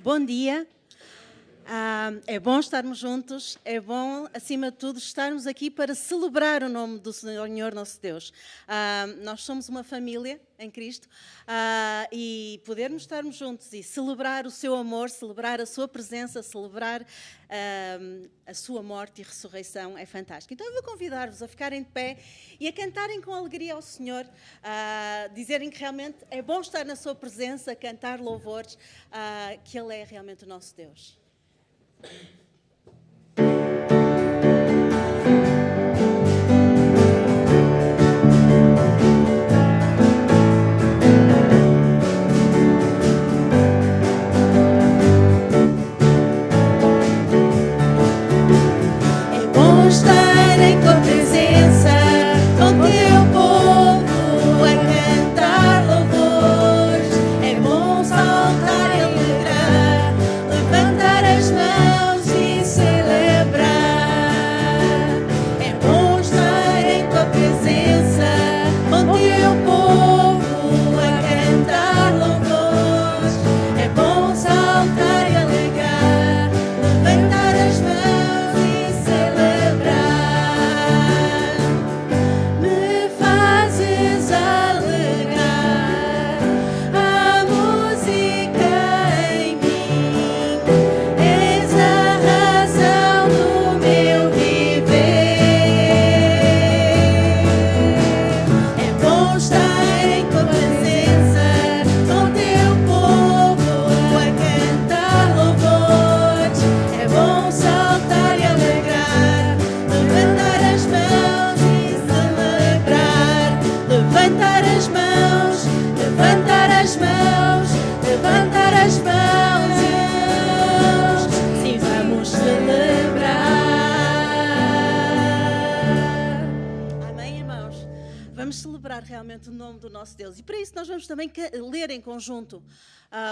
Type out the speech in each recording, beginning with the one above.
Bom dia. É bom estarmos juntos, é bom, acima de tudo, estarmos aqui para celebrar o nome do Senhor nosso Deus. Nós somos uma família em Cristo e podermos estarmos juntos e celebrar o seu amor, celebrar a sua presença, celebrar a sua morte e ressurreição é fantástico. Então eu vou convidar-vos a ficarem de pé e a cantarem com alegria ao Senhor, dizerem que realmente é bom estar na sua presença, cantar louvores, que Ele é realmente o nosso Deus. É bom estar em tua presença, com teu povo a cantar louvores. É bom saltar e alegrar, levantar as mãos e celebrar. É bom estar em tua presença, com teu povo a cantar louvores. É bom saltar e alegrar, levantar as mãos e celebrar. Me fazes alegrar, a música em mim. És a razão do meu viver. É bom estar em tua presença, com teu povo a cantar louvores. É bom saltar e alegrar, levantar as mãos e celebrar. Levantar as mãos, levantar as mãos, levantar as mãos. Sim, vamos celebrar. Amém, irmãos? Vamos celebrar realmente o nome do nosso Deus. E para isso nós vamos também ler em conjunto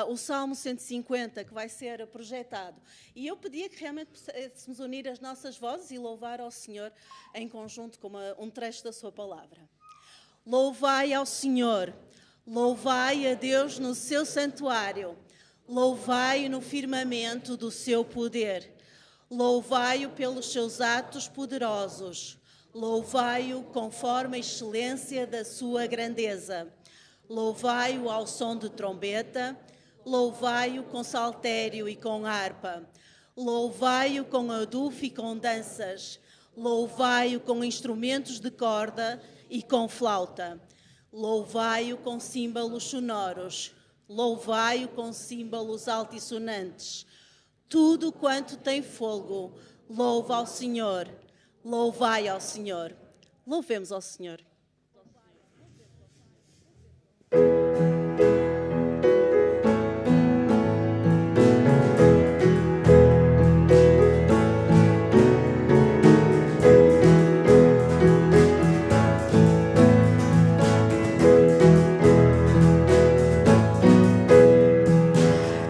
o Salmo 150, que vai ser projetado. E eu pedia que realmente pudéssemos unir as nossas vozes e louvar ao Senhor em conjunto com um trecho da sua palavra. Louvai ao Senhor, louvai a Deus no seu santuário, louvai-o no firmamento do seu poder, louvai-o pelos seus atos poderosos, louvai-o conforme a excelência da sua grandeza, louvai-o ao som de trombeta, louvai-o com saltério e com harpa, louvai-o com adufo e com danças, louvai-o com instrumentos de corda e com flauta, louvai-o com símbolos sonoros, louvai-o com símbolos altissonantes. Tudo quanto tem fogo, louva ao Senhor, louvai ao Senhor. Louvemos ao Senhor.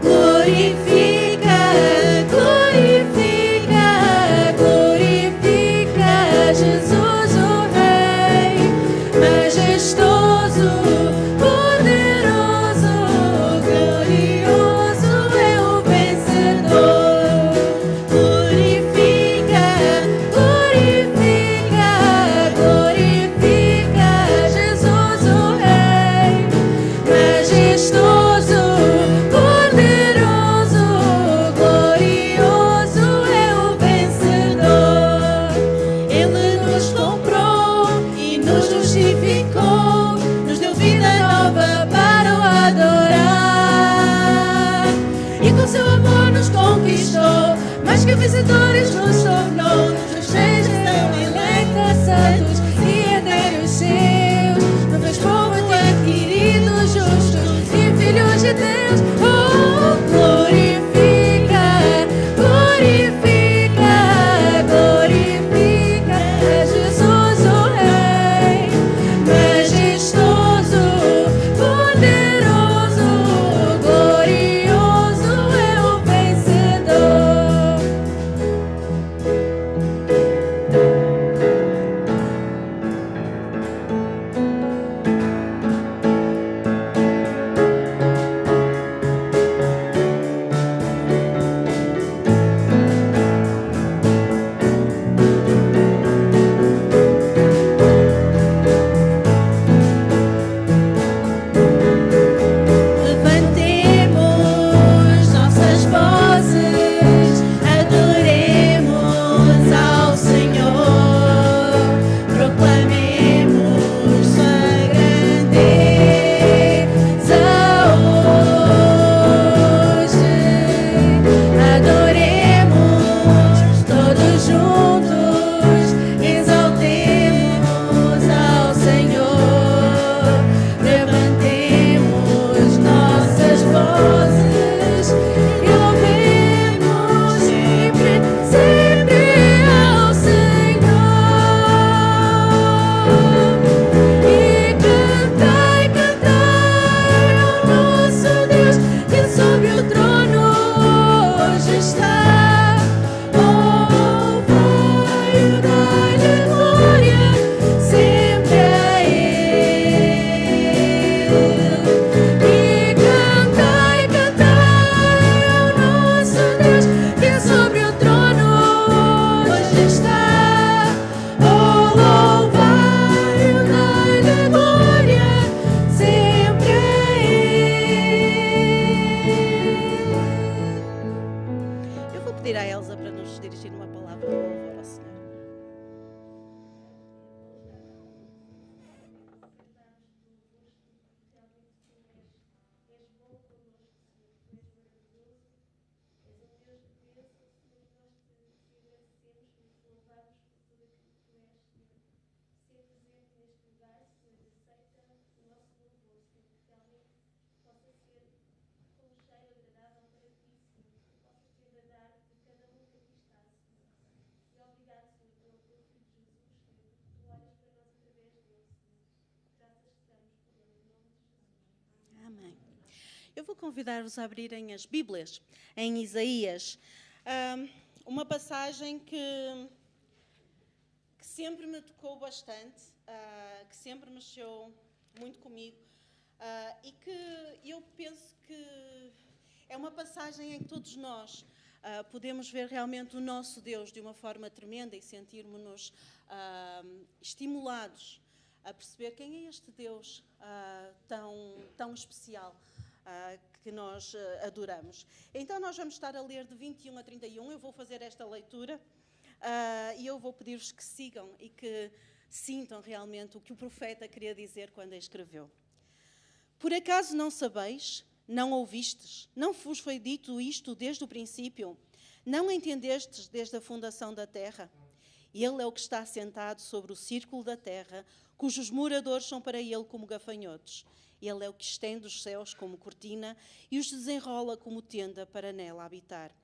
Glorifica, glorifica, glorifica Jesus o Rei, majestoso, poderoso, glorioso é o vencedor. Glorifica, glorifica, glorifica Jesus o Rei, majestoso, poderoso, glorioso é o vencedor. Ele nos comprou e nos justificou, nos deu vida nova para o adorar. E com seu amor nos conquistou, mais que vencedores nos tornou. Nos fez eleitos, santos e herdeiros seus. Nos fez povo adquirido, justos e filhos de Deus. Oh, glorifica, glorifica, glorifica Jesus o Rei, majestoso, poderoso, glorioso é o vencedor. Amém. Eu vou convidar-vos a abrirem as Bíblias em Isaías. Uma passagem que sempre me tocou bastante, que sempre mexeu muito comigo e que eu penso que é uma passagem em que todos nós podemos ver realmente o nosso Deus de uma forma tremenda e sentirmos-nos estimulados a perceber quem é este Deus tão especial que nós adoramos. Então nós vamos estar a ler de 21 a 31, eu vou fazer esta leitura e eu vou pedir-vos que sigam e que sintam realmente o que o profeta queria dizer quando a escreveu. Por acaso não sabeis, não ouvistes, não vos foi dito isto desde o princípio, não entendestes desde a fundação da terra? Ele é o que está sentado sobre o círculo da terra, cujos moradores são para ele como gafanhotos. Ele é o que estende os céus como cortina e os desenrola como tenda para nela habitar.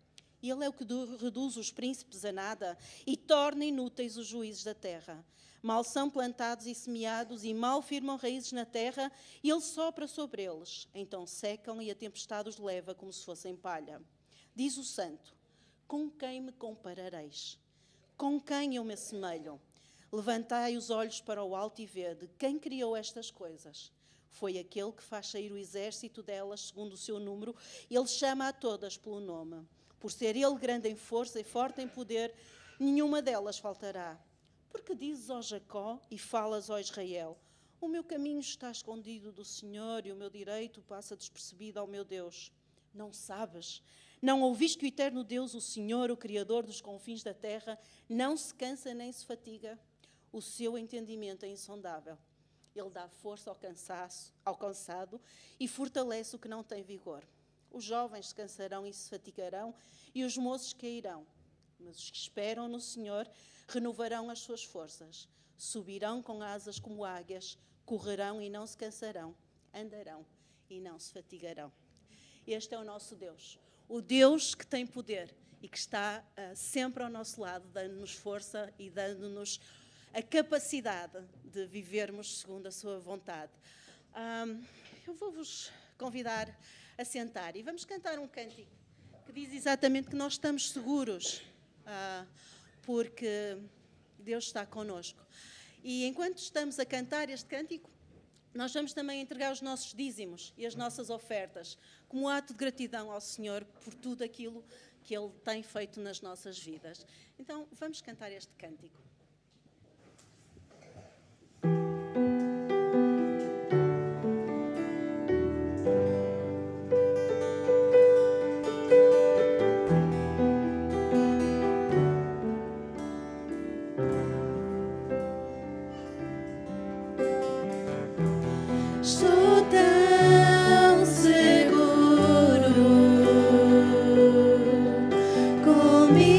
Ele é o que reduz os príncipes a nada e torna inúteis os juízes da terra. Mal são plantados e semeados e mal firmam raízes na terra e ele sopra sobre eles. Então secam e a tempestade os leva como se fossem palha. Diz o santo: com quem me comparareis? Com quem eu me assemelho? Levantai os olhos para o alto e vede quem criou estas coisas. Foi aquele que faz sair o exército delas segundo o seu número, e ele chama a todas pelo nome. Por ser ele grande em força e forte em poder, nenhuma delas faltará. Porque dizes, ó Jacó, e falas, ó Israel: o meu caminho está escondido do Senhor e o meu direito passa despercebido ao meu Deus. Não sabes? Não ouviste que o eterno Deus, o Senhor, o Criador dos confins da terra, não se cansa nem se fatiga? O seu entendimento é insondável. Ele dá força ao cansado e fortalece o que não tem vigor. Os jovens se cansarão e se fatigarão, e os moços cairão. Mas os que esperam no Senhor renovarão as suas forças. Subirão com asas como águias, correrão e não se cansarão, andarão e não se fatigarão. Este é o nosso Deus, o Deus que tem poder e que está sempre ao nosso lado, dando-nos força e dando-nos a capacidade de vivermos segundo a sua vontade. Eu vou-vos convidar a sentar e vamos cantar um cântico que diz exatamente que nós estamos seguros, porque Deus está connosco. E enquanto estamos a cantar este cântico, nós vamos também entregar os nossos dízimos e as nossas ofertas como ato de gratidão ao Senhor por tudo aquilo que Ele tem feito nas nossas vidas. Então, vamos cantar este cântico. Comigo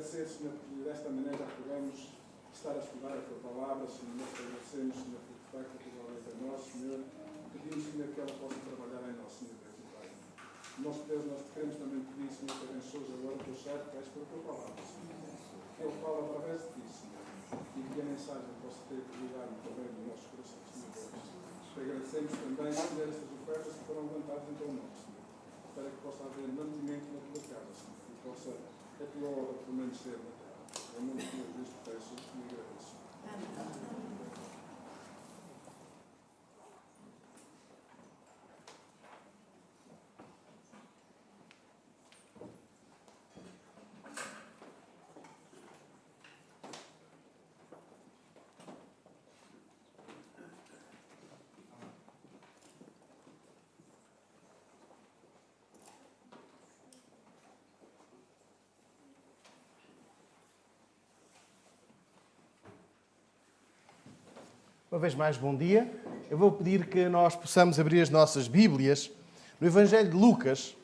agradecer, Senhor, porque desta maneira já podemos estar a estudar a Tua Palavra, Senhor. Nós te agradecemos, Senhor, por que facto que ela é para nós, Senhor. Pedimos, Senhor, que ela possa trabalhar em nós, Senhor, Deus e Pai. Nosso Deus, nós te queremos também pedir, Senhor, que abençoes agora o Teu servo, que és por Tua Palavra, Senhor. Que Ele fala através de Ti, Senhor. E que a mensagem possa ter cuidado também do nosso coração, Senhor Deus. Te agradecemos também, Senhor, estas ofertas que foram levantadas em Teu nome, Senhor. Para que possa haver mantimento na Tua casa, Senhor. E possa a Tua obra permanecer na terra. Em nome de Jesus, peço e agradeço. Amém. Uma vez mais, bom dia. Eu vou pedir que nós possamos abrir as nossas Bíblias no Evangelho de Lucas.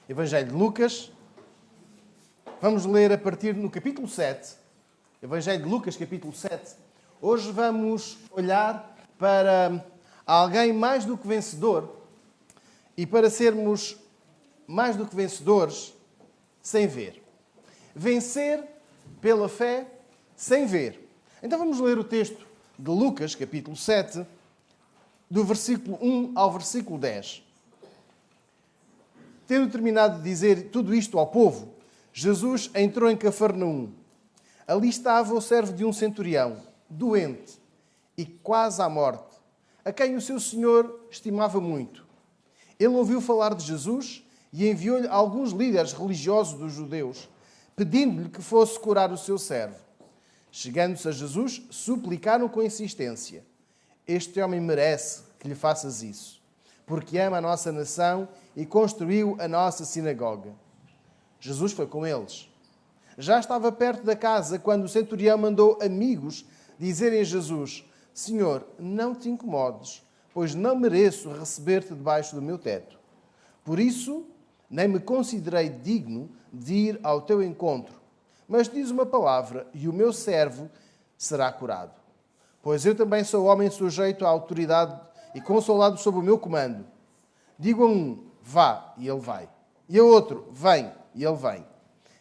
Evangelho de Lucas. Vamos ler a partir no capítulo 7. Evangelho de Lucas, capítulo 7. Hoje vamos olhar para alguém mais do que vencedor. E para sermos mais do que vencedores, sem ver. Vencer pela fé, sem ver. Então vamos ler o texto de Lucas, capítulo 7, do versículo 1 ao versículo 10. Tendo terminado de dizer tudo isto ao povo, Jesus entrou em Cafarnaum. Ali estava o servo de um centurião, doente e quase à morte, a quem o seu senhor estimava muito. Ele ouviu falar de Jesus e enviou-lhe alguns líderes religiosos dos judeus, pedindo-lhe que fosse curar o seu servo. Chegando-se a Jesus, suplicaram com insistência: este homem merece que lhe faças isso, porque ama a nossa nação e construiu a nossa sinagoga. Jesus foi com eles. Já estava perto da casa quando o centurião mandou amigos dizerem a Jesus: Senhor, não te incomodes, pois não mereço receber-te debaixo do meu teto. Por isso, nem me considerei digno de ir ao teu encontro, mas diz uma palavra e o meu servo será curado. Pois eu também sou homem sujeito à autoridade e com soldado sob o meu comando. Digo a um, vá, e ele vai. E a outro, vem, e ele vem.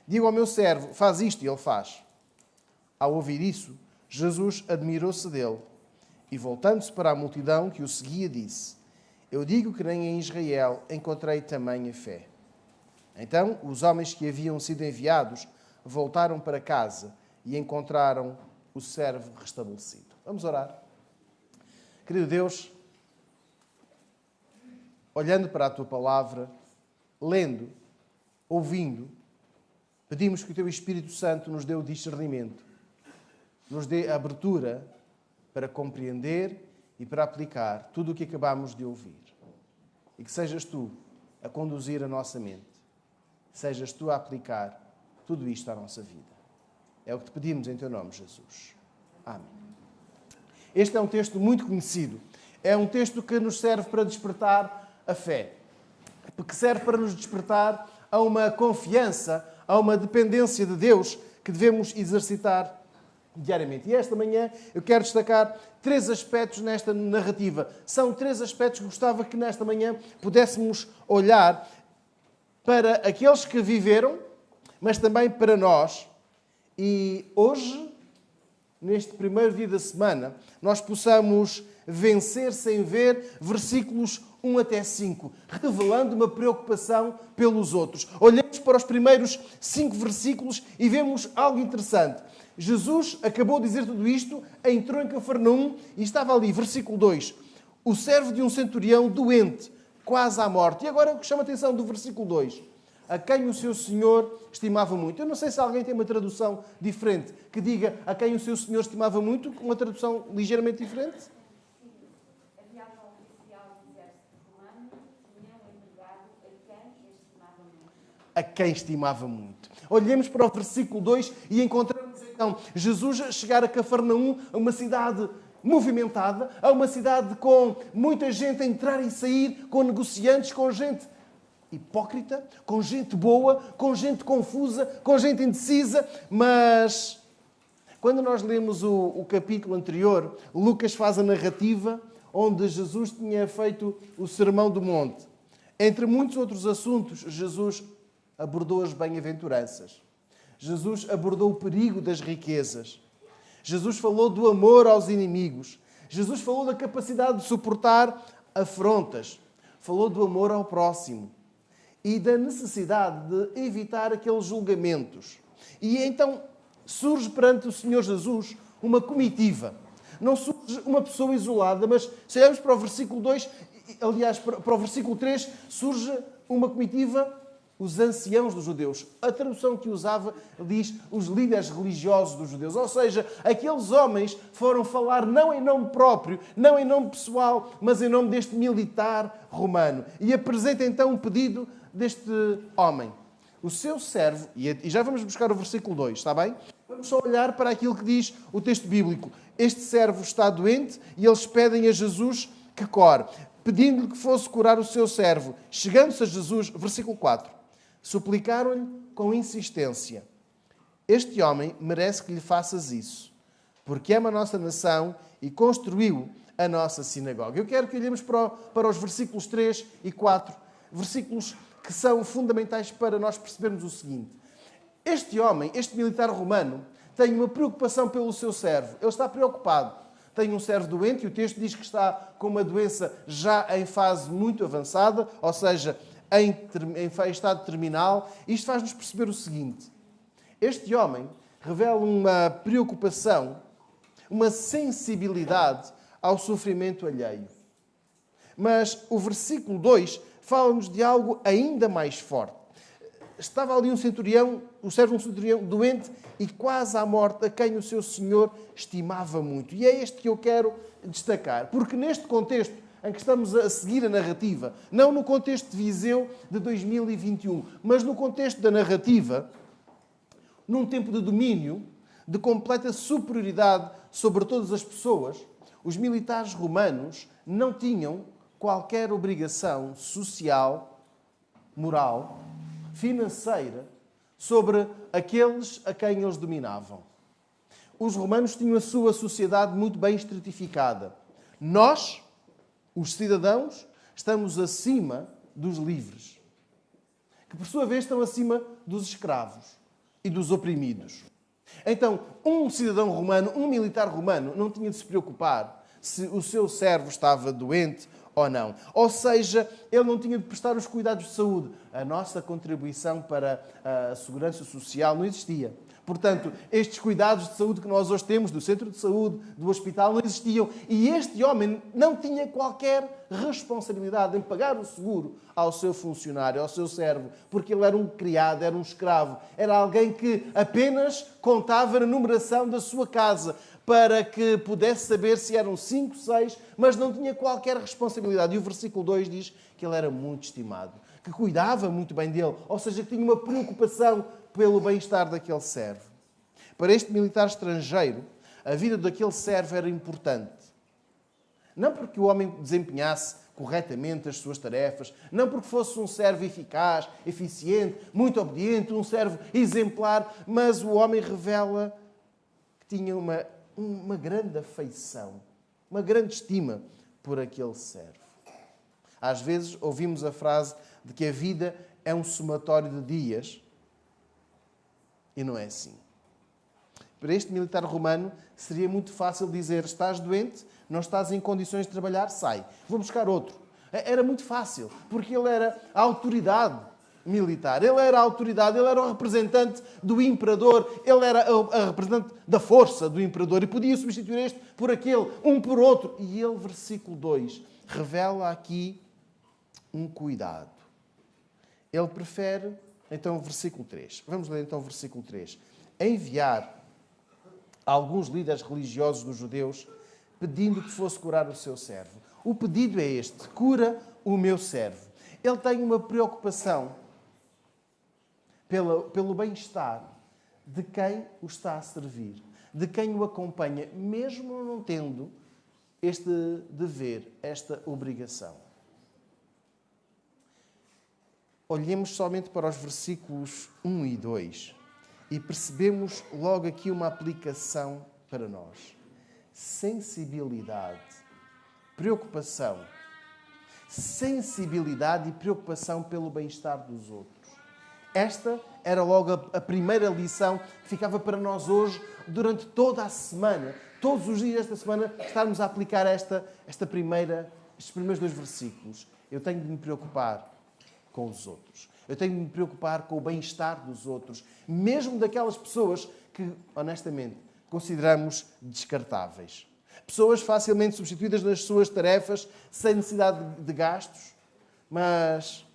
Digo ao meu servo, faz isto, e ele faz. Ao ouvir isso, Jesus admirou-se dele e, voltando-se para a multidão que o seguia, disse: eu digo que nem em Israel encontrei tamanha fé. Então, os homens que haviam sido enviados voltaram para casa e encontraram o servo restabelecido. Vamos orar. Querido Deus, olhando para a Tua Palavra, lendo, ouvindo, pedimos que o Teu Espírito Santo nos dê o discernimento, nos dê a abertura para compreender e para aplicar tudo o que acabamos de ouvir. E que sejas Tu a conduzir a nossa mente. Sejas Tu a aplicar tudo isto à nossa vida. É o que te pedimos em Teu nome, Jesus. Amém. Este é um texto muito conhecido. É um texto que nos serve para despertar a fé. Que serve para nos despertar a uma confiança, a uma dependência de Deus que devemos exercitar diariamente. E esta manhã eu quero destacar 3 aspectos nesta narrativa. São 3 aspectos que gostava que nesta manhã pudéssemos olhar para aqueles que viveram, mas também para nós. E hoje, neste primeiro dia da semana, nós possamos vencer sem ver versículos 1 até 5, revelando uma preocupação pelos outros. Olhamos para os primeiros 5 versículos e vemos algo interessante. Jesus acabou de dizer tudo isto, entrou em Cafarnaum e estava ali, versículo 2, o servo de um centurião doente, quase à morte. E agora o que chama a atenção do versículo 2, a quem o seu senhor estimava muito. Eu não sei se alguém tem uma tradução diferente que diga a quem o seu senhor estimava muito, uma tradução ligeiramente diferente. Havia um oficial do exército romano que tinha um empregado a quem estimava muito. A quem estimava muito. Olhemos para o versículo 2 e encontramos então Jesus a chegar a Cafarnaum, a uma cidade movimentada, a uma cidade com muita gente a entrar e sair, com negociantes, com gente hipócrita, com gente boa, com gente confusa, com gente indecisa, mas quando nós lemos o capítulo anterior, Lucas faz a narrativa onde Jesus tinha feito o Sermão do Monte. Entre muitos outros assuntos, Jesus abordou as bem-aventuranças. Jesus abordou o perigo das riquezas. Jesus falou do amor aos inimigos. Jesus falou da capacidade de suportar afrontas. Falou do amor ao próximo e da necessidade de evitar aqueles julgamentos. E então surge perante o Senhor Jesus uma comitiva. Não surge uma pessoa isolada, mas se olharmos para o versículo 2, aliás, para o versículo 3, surge uma comitiva, os anciãos dos judeus. A tradução que usava diz os líderes religiosos dos judeus. Ou seja, aqueles homens foram falar não em nome próprio, não em nome pessoal, mas em nome deste militar romano. E apresenta então um pedido deste homem. O seu servo, e já vamos buscar o versículo 2, está bem? Vamos só olhar para aquilo que diz o texto bíblico. Este servo está doente e eles pedem a Jesus que core, pedindo-lhe que fosse curar o seu servo. Chegando-se a Jesus, versículo 4, suplicaram-lhe com insistência: este homem merece que lhe faças isso, porque ama a nossa nação e construiu a nossa sinagoga. Eu quero que olhemos para os versículos 3 e 4, versículos que são fundamentais para nós percebermos o seguinte. Este homem, este militar romano, tem uma preocupação pelo seu servo. Ele está preocupado. Tem um servo doente e o texto diz que está com uma doença já em fase muito avançada, ou seja, em estado terminal. Isto faz-nos perceber o seguinte. Este homem revela uma preocupação, uma sensibilidade ao sofrimento alheio. Mas o versículo 2 fala-nos de algo ainda mais forte. Estava ali um centurião, o servo de um centurião doente e quase à morte, a quem o seu senhor estimava muito. E é este que eu quero destacar, porque neste contexto em que estamos a seguir a narrativa, não no contexto de Viseu de 2021, mas no contexto da narrativa, num tempo de domínio, de completa superioridade sobre todas as pessoas, os militares romanos não tinham qualquer obrigação social, moral, financeira, sobre aqueles a quem eles dominavam. Os romanos tinham a sua sociedade muito bem estratificada. Nós, os cidadãos, estamos acima dos livres, que por sua vez estão acima dos escravos e dos oprimidos. Então, um cidadão romano, um militar romano, não tinha de se preocupar se o seu servo estava doente ou não. Ou seja, ele não tinha de prestar os cuidados de saúde. A nossa contribuição para a segurança social não existia. Portanto, estes cuidados de saúde que nós hoje temos, do centro de saúde, do hospital, não existiam. E este homem não tinha qualquer responsabilidade em pagar o seguro ao seu funcionário, ao seu servo, porque ele era um criado, era um escravo, era alguém que apenas contava na numeração da sua casa, para que pudesse saber se eram 5, 6, mas não tinha qualquer responsabilidade. E o versículo 2 diz que ele era muito estimado, que cuidava muito bem dele, ou seja, que tinha uma preocupação pelo bem-estar daquele servo. Para este militar estrangeiro, a vida daquele servo era importante. Não porque o homem desempenhasse corretamente as suas tarefas, não porque fosse um servo eficaz, eficiente, muito obediente, um servo exemplar, mas o homem revela que tinha uma grande afeição, uma grande estima por aquele servo. Às vezes ouvimos a frase de que a vida é um somatório de dias e não é assim. Para este militar romano seria muito fácil dizer: estás doente, não estás em condições de trabalhar, sai. Vou buscar outro. Era muito fácil, porque ele era a autoridade militar. Ele era a autoridade, ele era o representante do imperador, ele era a representante da força do imperador e podia substituir este por aquele, um por outro. E ele, versículo 2, revela aqui um cuidado. Ele prefere, então, o versículo 3. Vamos ler então o versículo 3. Enviar alguns líderes religiosos dos judeus pedindo que fosse curar o seu servo. O pedido é este: cura o meu servo. Ele tem uma preocupação pelo bem-estar de quem o está a servir, de quem o acompanha, mesmo não tendo este dever, esta obrigação. olhemos somente para os versículos 1 e 2 e percebemos logo aqui uma aplicação para nós. Sensibilidade, preocupação. Sensibilidade e preocupação pelo bem-estar dos outros. Esta era logo a primeira lição que ficava para nós hoje, durante toda a semana, todos os dias desta semana, estarmos a aplicar estes primeiros 2 versículos. Eu tenho de me preocupar com os outros. Eu tenho de me preocupar com o bem-estar dos outros, mesmo daquelas pessoas que, honestamente, consideramos descartáveis. Pessoas facilmente substituídas nas suas tarefas, sem necessidade de gastos, mas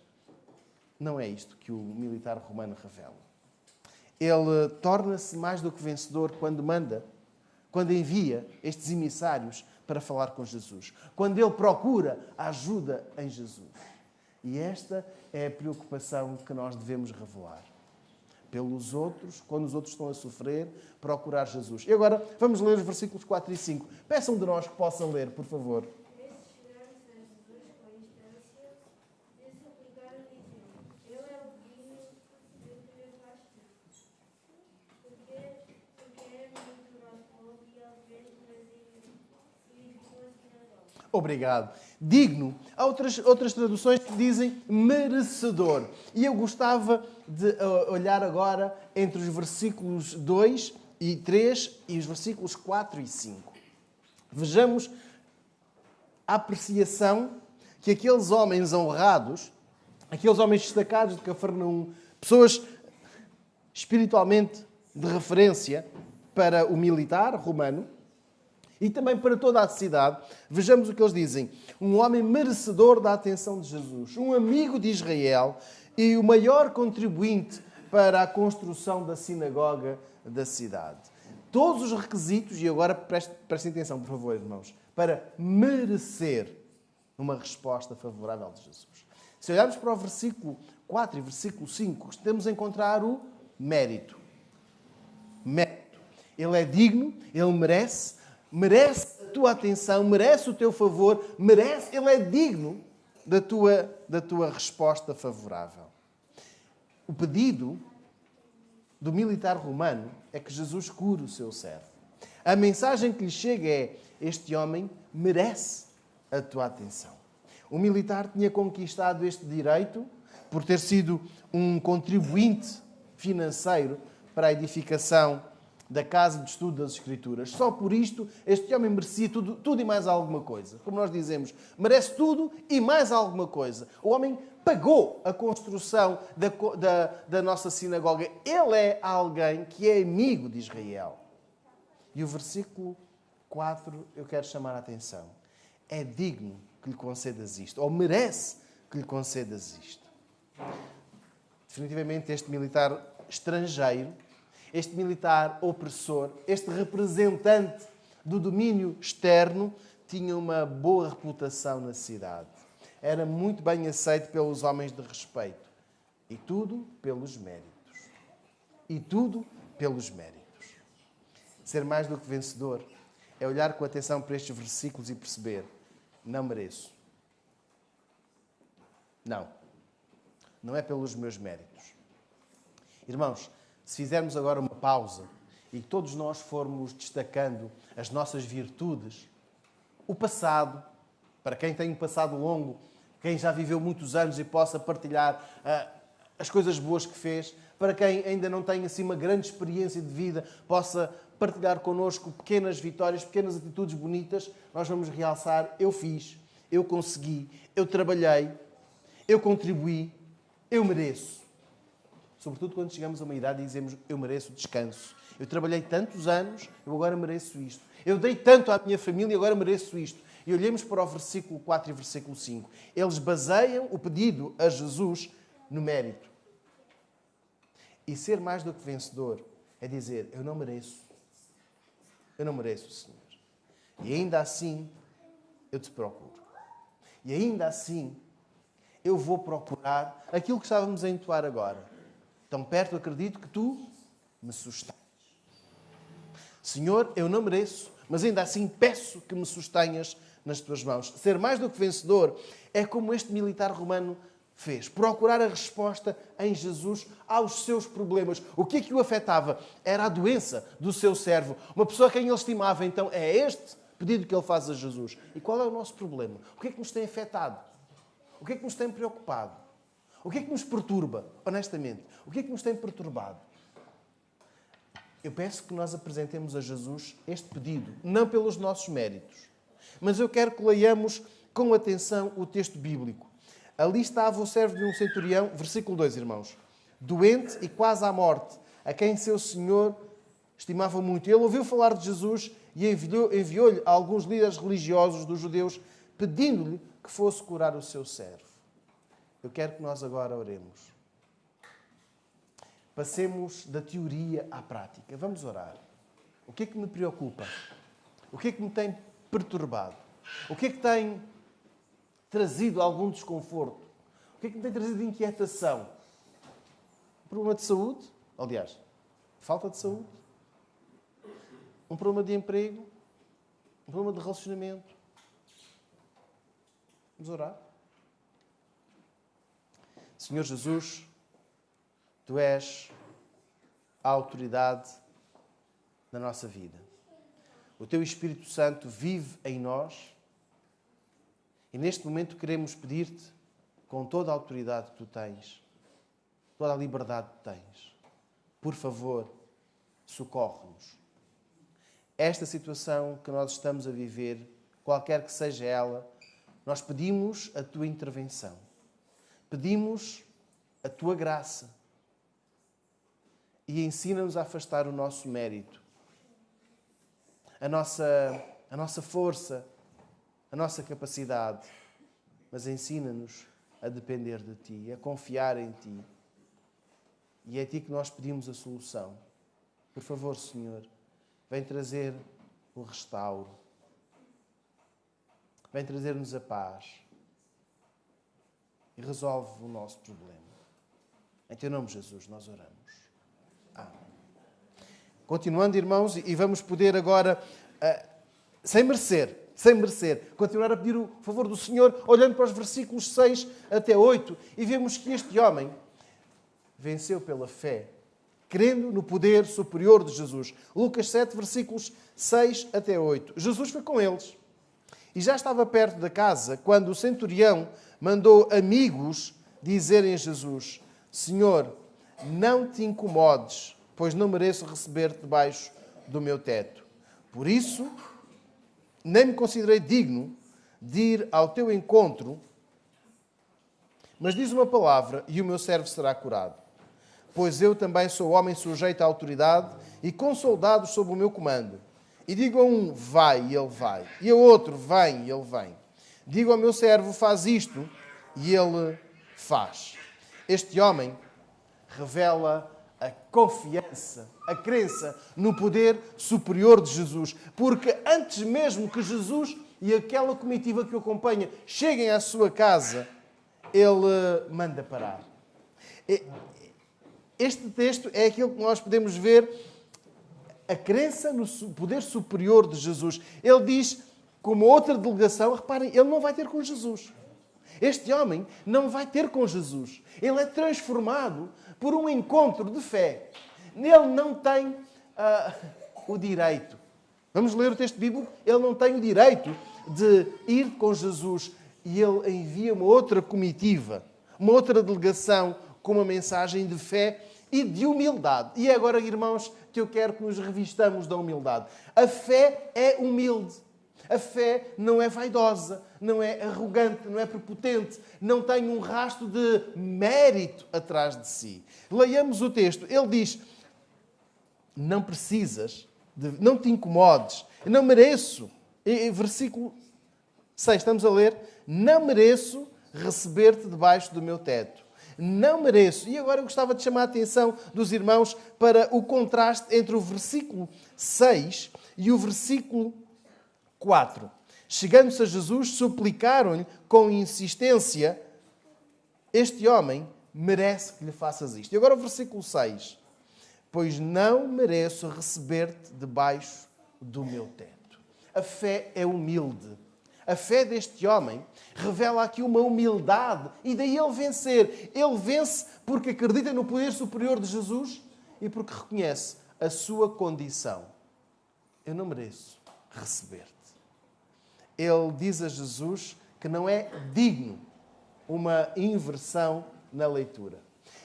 não é isto que o militar romano revela. Ele torna-se mais do que vencedor quando envia estes emissários para falar com Jesus, quando ele procura a ajuda em Jesus. E esta é a preocupação que nós devemos revelar. Pelos outros, quando os outros estão a sofrer, procurar Jesus. E agora vamos ler os versículos 4 e 5. Peçam de nós que possam ler, por favor. Obrigado. Digno. Há outras traduções que dizem merecedor. E eu gostava de olhar agora entre os versículos 2 e 3 e os versículos 4 e 5. Vejamos a apreciação que aqueles homens honrados, aqueles homens destacados de Cafarnaum, pessoas espiritualmente de referência para o militar romano, e também para toda a cidade, vejamos o que eles dizem. Um homem merecedor da atenção de Jesus, um amigo de Israel e o maior contribuinte para a construção da sinagoga da cidade. Todos os requisitos, e agora prestem atenção, por favor, irmãos, para merecer uma resposta favorável de Jesus. Se olharmos para o versículo 4 e versículo 5, temos a encontrar o mérito. Mérito. Ele é digno, ele merece a tua atenção, merece o teu favor, ele é digno da tua resposta favorável. O pedido do militar romano é que Jesus cure o seu servo. A mensagem que lhe chega é: este homem merece a tua atenção. O militar tinha conquistado este direito por ter sido um contribuinte financeiro para a edificação da casa de estudo das Escrituras. Só por isto, este homem merecia tudo e mais alguma coisa. Como nós dizemos, merece tudo e mais alguma coisa. O homem pagou a construção da nossa sinagoga. Ele é alguém que é amigo de Israel. E o versículo 4, eu quero chamar a atenção. É digno que lhe concedas isto, ou merece que lhe concedas isto. Definitivamente, este militar estrangeiro, este militar opressor, este representante do domínio externo, tinha uma boa reputação na cidade. Era muito bem aceito pelos homens de respeito. E tudo pelos méritos. E tudo pelos méritos. Ser mais do que vencedor é olhar com atenção para estes versículos e perceber: não mereço. Não é pelos meus méritos. Irmãos, se fizermos agora uma pausa e todos nós formos destacando as nossas virtudes, o passado, para quem tem um passado longo, quem já viveu muitos anos e possa partilhar as coisas boas que fez, para quem ainda não tem assim uma grande experiência de vida, possa partilhar connosco pequenas vitórias, pequenas atitudes bonitas, nós vamos realçar: eu fiz, eu consegui, eu trabalhei, eu contribuí, eu mereço. Sobretudo quando chegamos a uma idade e dizemos: eu mereço descanso. Eu trabalhei tantos anos, eu agora mereço isto. Eu dei tanto à minha família, e agora mereço isto. E olhemos para o versículo 4 e versículo 5. Eles baseiam o pedido a Jesus no mérito. E ser mais do que vencedor é dizer: eu não mereço. Eu não mereço, Senhor. E ainda assim, eu te procuro. E ainda assim, eu vou procurar aquilo que estávamos a entoar agora. Tão perto acredito que tu me sustenhas. Senhor, eu não mereço, mas ainda assim peço que me sustenhas nas tuas mãos. Ser mais do que vencedor é como este militar romano fez? Procurar a resposta em Jesus aos seus problemas. O que é que o afetava? Era a doença do seu servo. Uma pessoa a quem ele estimava. Então, é este pedido que ele faz a Jesus. E qual é o nosso problema? O que é que nos tem afetado? O que é que nos tem preocupado? O que é que nos perturba, honestamente? O que é que nos tem perturbado? Eu peço que nós apresentemos a Jesus este pedido, não pelos nossos méritos, mas eu quero que leiamos com atenção o texto bíblico. Ali estava o servo de um centurião, versículo 2, irmãos, doente e quase à morte, a quem seu senhor estimava muito. Ele ouviu falar de Jesus e enviou-lhe a alguns líderes religiosos dos judeus, pedindo-lhe que fosse curar o seu servo. Eu quero que nós agora oremos. Passemos da teoria à prática. Vamos orar. O que é que me preocupa? O que é que me tem perturbado? O que é que tem trazido algum desconforto? O que é que me tem trazido inquietação? Um problema de saúde? Aliás, falta de saúde? Um problema de emprego? Um problema de relacionamento? Vamos orar? Senhor Jesus, Tu és a autoridade na nossa vida. O Teu Espírito Santo vive em nós e neste momento queremos pedir-te, com toda a autoridade que Tu tens, toda a liberdade que tens, por favor, socorre-nos. Esta situação que nós estamos a viver, qualquer que seja ela, nós pedimos a Tua intervenção. Pedimos a Tua graça. E ensina-nos a afastar o nosso mérito, a nossa força, a nossa capacidade. Mas ensina-nos a depender de Ti, a confiar em Ti. E é a Ti que nós pedimos a solução. Por favor, Senhor, vem trazer o restauro. Vem trazer-nos a paz. E resolve o nosso problema. Em Teu nome, Jesus, nós oramos. Amém. Continuando, irmãos, e vamos poder agora, sem merecer, continuar a pedir o favor do Senhor, olhando para os versículos 6 até 8, e vemos que este homem venceu pela fé, crendo no poder superior de Jesus. Lucas 7, versículos 6 até 8. Jesus foi com eles. E já estava perto da casa, quando o centurião mandou amigos dizerem a Jesus: Senhor, não te incomodes, pois não mereço receber-te debaixo do meu teto. Por isso, nem me considerei digno de ir ao teu encontro, mas diz uma palavra e o meu servo será curado. Pois eu também sou homem sujeito à autoridade e com soldados sob o meu comando. E digo a um, vai, e ele vai. E a outro, vem, e ele vem. Digo ao meu servo, faz isto, e ele faz. Este homem revela a confiança, a crença no poder superior de Jesus. Porque antes mesmo que Jesus e aquela comitiva que o acompanha cheguem à sua casa, ele manda parar. Este texto é aquilo que nós podemos ver, a crença no poder superior de Jesus. Ele diz, como outra delegação, reparem, ele não vai ter com Jesus. Este homem não vai ter com Jesus. Ele é transformado por um encontro de fé. Ele não tem o direito. Vamos ler o texto bíblico? Ele não tem o direito de ir com Jesus. E ele envia uma outra comitiva, uma outra delegação com uma mensagem de fé e de humildade. E é agora, irmãos, que eu quero que nos revistamos da humildade. A fé é humilde. A fé não é vaidosa, não é arrogante, não é prepotente, não tem um rastro de mérito atrás de si. Leiamos o texto. Ele diz, não precisas, não te incomodes, eu não mereço. Versículo 6, estamos a ler. Não mereço receber-te debaixo do meu teto. Não mereço. E agora eu gostava de chamar a atenção dos irmãos para o contraste entre o versículo 6 e o versículo 4. Chegando-se a Jesus, suplicaram-lhe com insistência, este homem merece que lhe faças isto. E agora o versículo 6. Pois não mereço receber-te debaixo do meu teto. A fé é humilde. A fé deste homem revela aqui uma humildade e daí ele vencer. Ele vence porque acredita no poder superior de Jesus e porque reconhece a sua condição. Eu não mereço receber-te. Ele diz a Jesus que não é digno, uma inversão na leitura.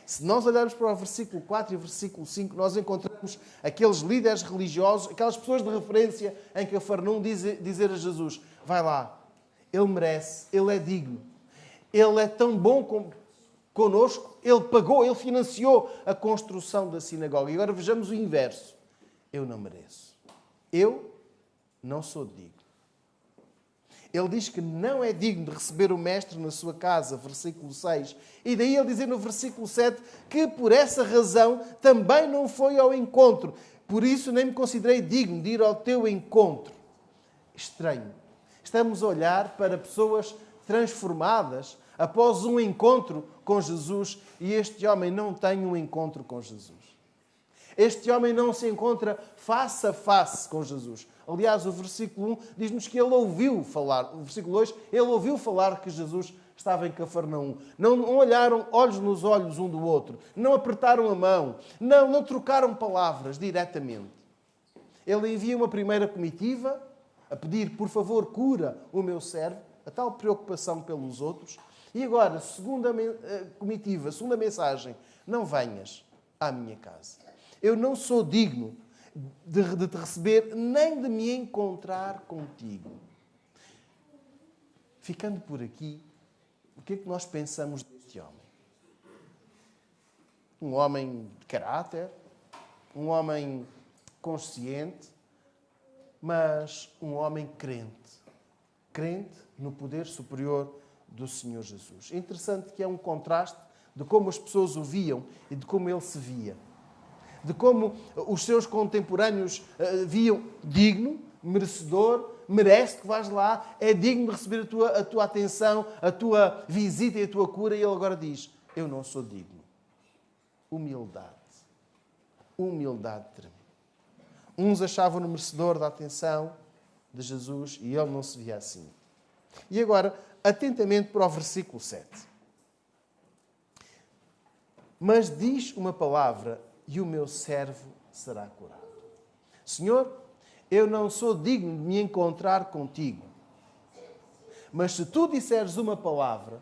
Se nós olharmos para o versículo 4 e o versículo 5, nós encontramos aqueles líderes religiosos, aquelas pessoas de referência em Cafarnaum dizer a Jesus, vai lá, ele merece, ele é digno, ele é tão bom connosco, ele pagou, ele financiou a construção da sinagoga. E agora vejamos o inverso. Eu não mereço. Eu não sou digno. Ele diz que não é digno de receber o mestre na sua casa, versículo 6. E daí ele dizer no versículo 7 que por essa razão também não foi ao encontro. Por isso nem me considerei digno de ir ao teu encontro. Estranho. Estamos a olhar para pessoas transformadas após um encontro com Jesus e este homem não tem um encontro com Jesus. Este homem não se encontra face a face com Jesus. Aliás, o versículo 1 diz-nos que ele ouviu falar. O versículo 2, ele ouviu falar que Jesus estava em Cafarnaum. Não olharam olhos nos olhos um do outro. Não apertaram a mão. Não trocaram palavras diretamente. Ele envia uma primeira comitiva a pedir, por favor, cura o meu servo. A tal preocupação pelos outros. E agora, segunda comitiva, segunda mensagem. Não venhas à minha casa. Eu não sou digno de te receber, nem de me encontrar contigo. Ficando por aqui, o que é que nós pensamos deste homem? Um homem de caráter, um homem consciente, mas um homem crente. Crente no poder superior do Senhor Jesus. É interessante que é um contraste de como as pessoas o viam e de como ele se via. De como os seus contemporâneos viam digno, merecedor, merece que vais lá, é digno de receber a tua atenção, a tua visita e a tua cura. E ele agora diz, eu não sou digno. Humildade. Humildade tremenda. Uns achavam-no merecedor da atenção de Jesus e ele não se via assim. E agora, atentamente para o versículo 7. Mas diz uma palavra e o meu servo será curado. Senhor, eu não sou digno de me encontrar contigo. Mas se tu disseres uma palavra,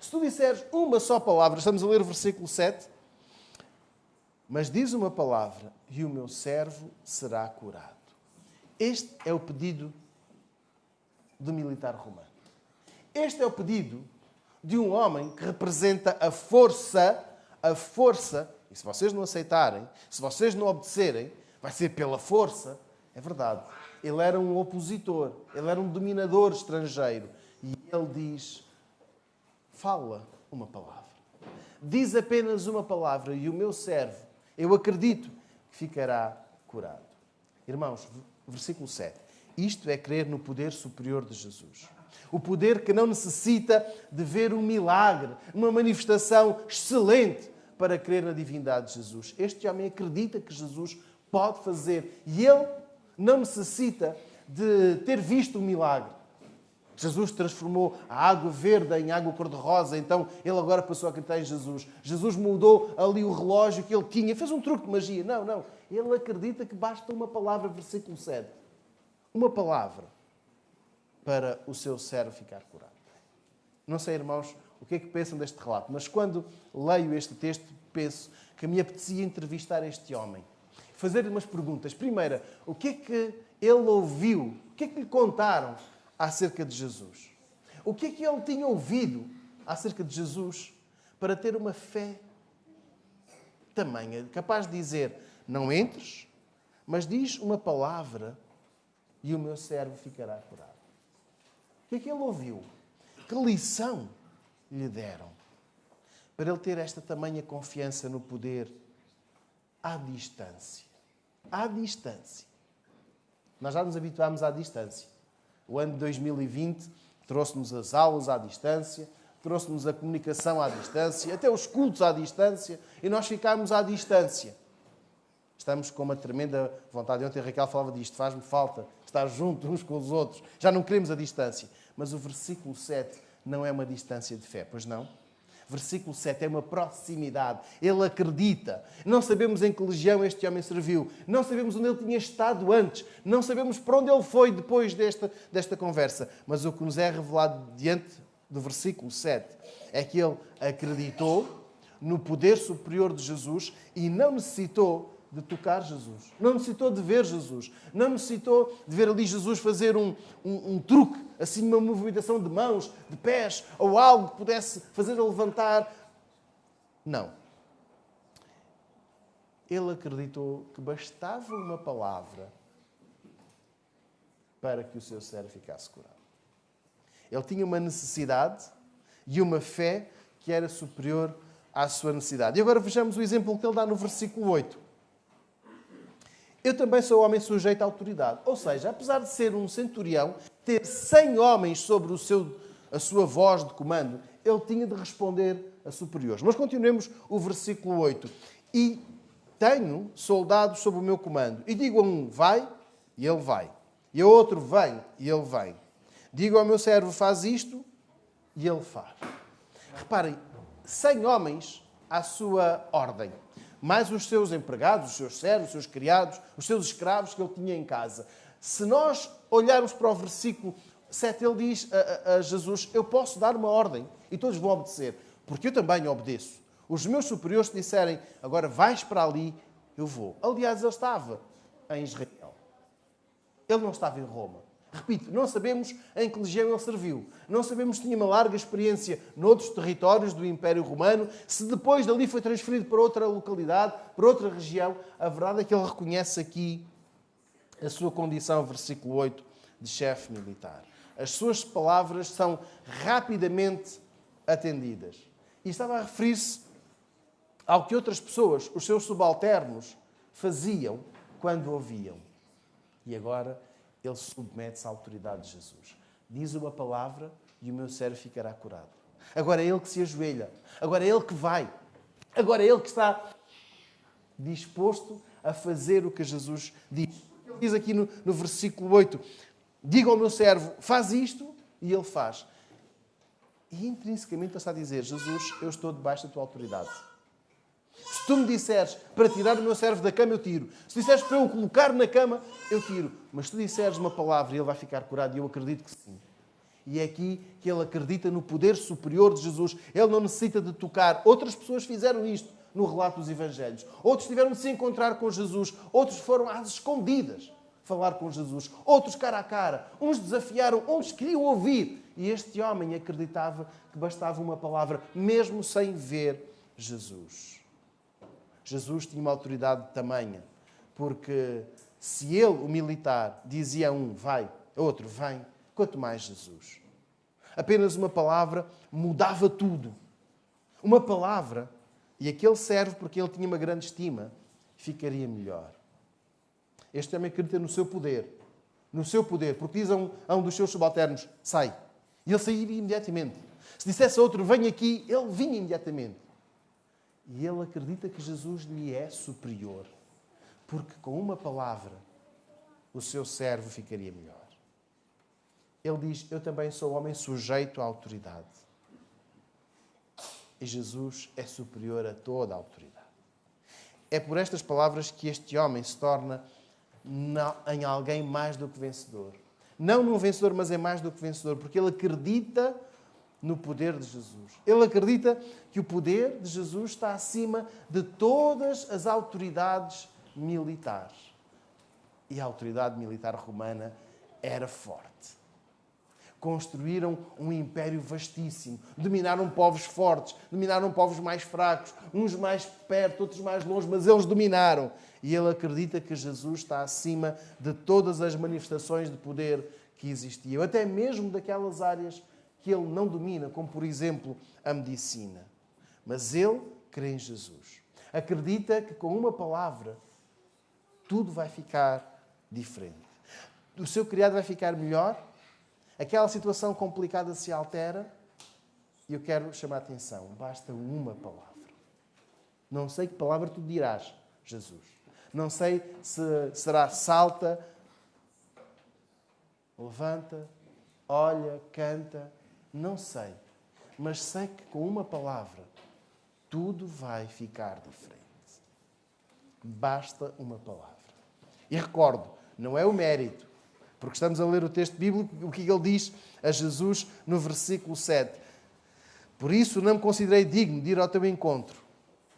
se tu disseres uma só palavra, estamos a ler o versículo 7, mas diz uma palavra e o meu servo será curado. Este é o pedido do militar romano. Este é o pedido de um homem que representa a força, e se vocês não aceitarem, se vocês não obedecerem, vai ser pela força. É verdade. Ele era um opositor, ele era um dominador estrangeiro. E ele diz, fala uma palavra. Diz apenas uma palavra e o meu servo, eu acredito que ficará curado. Irmãos, versículo 7. Isto é crer no poder superior de Jesus. O poder que não necessita de ver um milagre, uma manifestação excelente para crer na divindade de Jesus. Este homem acredita que Jesus pode fazer e ele não necessita de ter visto um milagre. Jesus transformou a água verde em água cor-de-rosa, então ele agora passou a acreditar em Jesus. Jesus mudou ali o relógio que ele tinha, fez um truque de magia. Não. Ele acredita que basta uma palavra, versículo 7. Uma palavra para o seu servo ficar curado. Não sei, irmãos, o que é que pensam deste relato, mas quando leio este texto, penso que me apetecia entrevistar este homem. Fazer-lhe umas perguntas. Primeira, o que é que ele ouviu? O que é que lhe contaram acerca de Jesus? O que é que ele tinha ouvido acerca de Jesus para ter uma fé tamanha, capaz de dizer, não entres, mas diz uma palavra e o meu servo ficará curado. O que é que ele ouviu? Que lição lhe deram para ele ter esta tamanha confiança no poder à distância? À distância. Nós já nos habituámos à distância. O ano de 2020 trouxe-nos as aulas à distância, trouxe-nos a comunicação à distância, até os cultos à distância, e nós ficámos à distância. Estamos com uma tremenda vontade. Ontem a Raquel falava disto, faz-me falta estar juntos uns com os outros. Já não queremos a distância. Mas o versículo 7 não é uma distância de fé, pois não? Versículo 7 é uma proximidade. Ele acredita. Não sabemos em que legião este homem serviu. Não sabemos onde ele tinha estado antes. Não sabemos para onde ele foi depois desta conversa. Mas o que nos é revelado diante do versículo 7 é que ele acreditou no poder superior de Jesus e não necessitou de tocar Jesus. Não necessitou de ver Jesus. Não necessitou de ver ali Jesus fazer um truque, assim uma movimentação de mãos, de pés, ou algo que pudesse fazer a levantar. Não. Ele acreditou que bastava uma palavra para que o seu servo ficasse curado. Ele tinha uma necessidade e uma fé que era superior à sua necessidade. E agora vejamos o exemplo que ele dá no versículo 8. Eu também sou homem sujeito à autoridade. Ou seja, apesar de ser um centurião, ter 100 homens sobre a sua voz de comando, ele tinha de responder a superiores. Mas continuemos o versículo 8. E tenho soldados sob o meu comando. E digo a um, vai, e ele vai. E a outro, vem, e ele vem. Digo ao meu servo, faz isto, e ele faz. Reparem, 100 homens à sua ordem. Mais os seus empregados, os seus servos, os seus criados, os seus escravos que ele tinha em casa. Se nós olharmos para o versículo 7, ele diz a Jesus, eu posso dar uma ordem e todos vão obedecer, porque eu também obedeço. Os meus superiores disserem, agora vais para ali, eu vou. Aliás, ele estava em Israel. Ele não estava em Roma. Repito, não sabemos em que legião ele serviu. Não sabemos se tinha uma larga experiência noutros territórios do Império Romano, se depois dali foi transferido para outra localidade, para outra região. A verdade é que ele reconhece aqui a sua condição, versículo 8, de chefe militar. As suas palavras são rapidamente atendidas. E estava a referir-se ao que outras pessoas, os seus subalternos, faziam quando ouviam. E agora ele submete-se à autoridade de Jesus. Diz uma palavra e o meu servo ficará curado. Agora é ele que se ajoelha. Agora é ele que vai. Agora é ele que está disposto a fazer o que Jesus diz. Ele diz aqui no versículo 8, diga ao meu servo, faz isto, e ele faz. E intrinsecamente ele está a dizer, Jesus, eu estou debaixo da tua autoridade. Se tu me disseres para tirar o meu servo da cama, eu tiro. Se disseres para eu o colocar na cama, eu tiro. Mas se tu disseres uma palavra e ele vai ficar curado, e eu acredito que sim. E é aqui que ele acredita no poder superior de Jesus. Ele não necessita de tocar. Outras pessoas fizeram isto no relato dos Evangelhos. Outros tiveram de se encontrar com Jesus. Outros foram às escondidas falar com Jesus. Outros cara a cara. Uns desafiaram, uns queriam ouvir. E este homem acreditava que bastava uma palavra, mesmo sem ver Jesus. Jesus tinha uma autoridade tamanha, porque se ele, o militar, dizia a um, vai, a outro, vem, quanto mais Jesus. Apenas uma palavra mudava tudo. Uma palavra, e aquele servo, porque ele tinha uma grande estima, ficaria melhor. Este homem acredita no seu poder. No seu poder, porque diz a um dos seus subalternos, sai. E ele sairia imediatamente. Se dissesse a outro, vem aqui, ele vinha imediatamente. E ele acredita que Jesus lhe é superior, porque com uma palavra o seu servo ficaria melhor. Ele diz, eu também sou homem sujeito à autoridade. E Jesus é superior a toda a autoridade. É por estas palavras que este homem se torna em alguém mais do que vencedor. Não num vencedor, mas é mais do que vencedor, porque ele acredita no poder de Jesus. Ele acredita que o poder de Jesus está acima de todas as autoridades militares. E a autoridade militar romana era forte. Construíram um império vastíssimo. Dominaram povos fortes, dominaram povos mais fracos, uns mais perto, outros mais longe, mas eles dominaram. E ele acredita que Jesus está acima de todas as manifestações de poder que existiam, até mesmo daquelas áreas que ele não domina, como, por exemplo, a medicina. Mas ele crê em Jesus. Acredita que com uma palavra tudo vai ficar diferente. O seu criado vai ficar melhor, aquela situação complicada se altera, e eu quero chamar a atenção. Basta uma palavra. Não sei que palavra tu dirás, Jesus. Não sei se será salta, levanta, olha, canta, não sei. Mas sei que com uma palavra tudo vai ficar diferente. Basta uma palavra. E recordo, não é o mérito, porque estamos a ler o texto bíblico, o que ele diz a Jesus no versículo 7. Por isso não me considerei digno de ir ao teu encontro.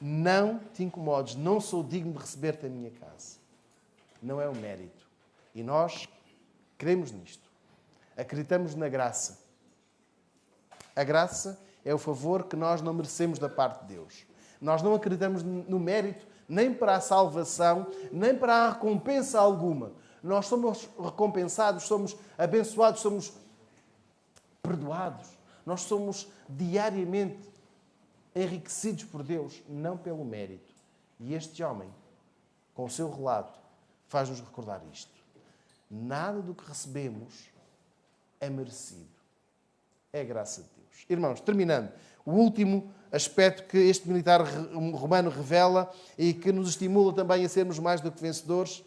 Não te incomodes, não sou digno de receber-te à minha casa. Não é o mérito. E nós cremos nisto. Acreditamos na graça. A graça é o favor que nós não merecemos da parte de Deus. Nós não acreditamos no mérito, nem para a salvação, nem para a recompensa alguma. Nós somos recompensados, somos abençoados, somos perdoados. Nós somos diariamente enriquecidos por Deus, não pelo mérito. E este homem, com o seu relato, faz-nos recordar isto. Nada do que recebemos é merecido. É a graça de Deus. Irmãos, terminando, o último aspecto que este militar romano revela e que nos estimula também a sermos mais do que vencedores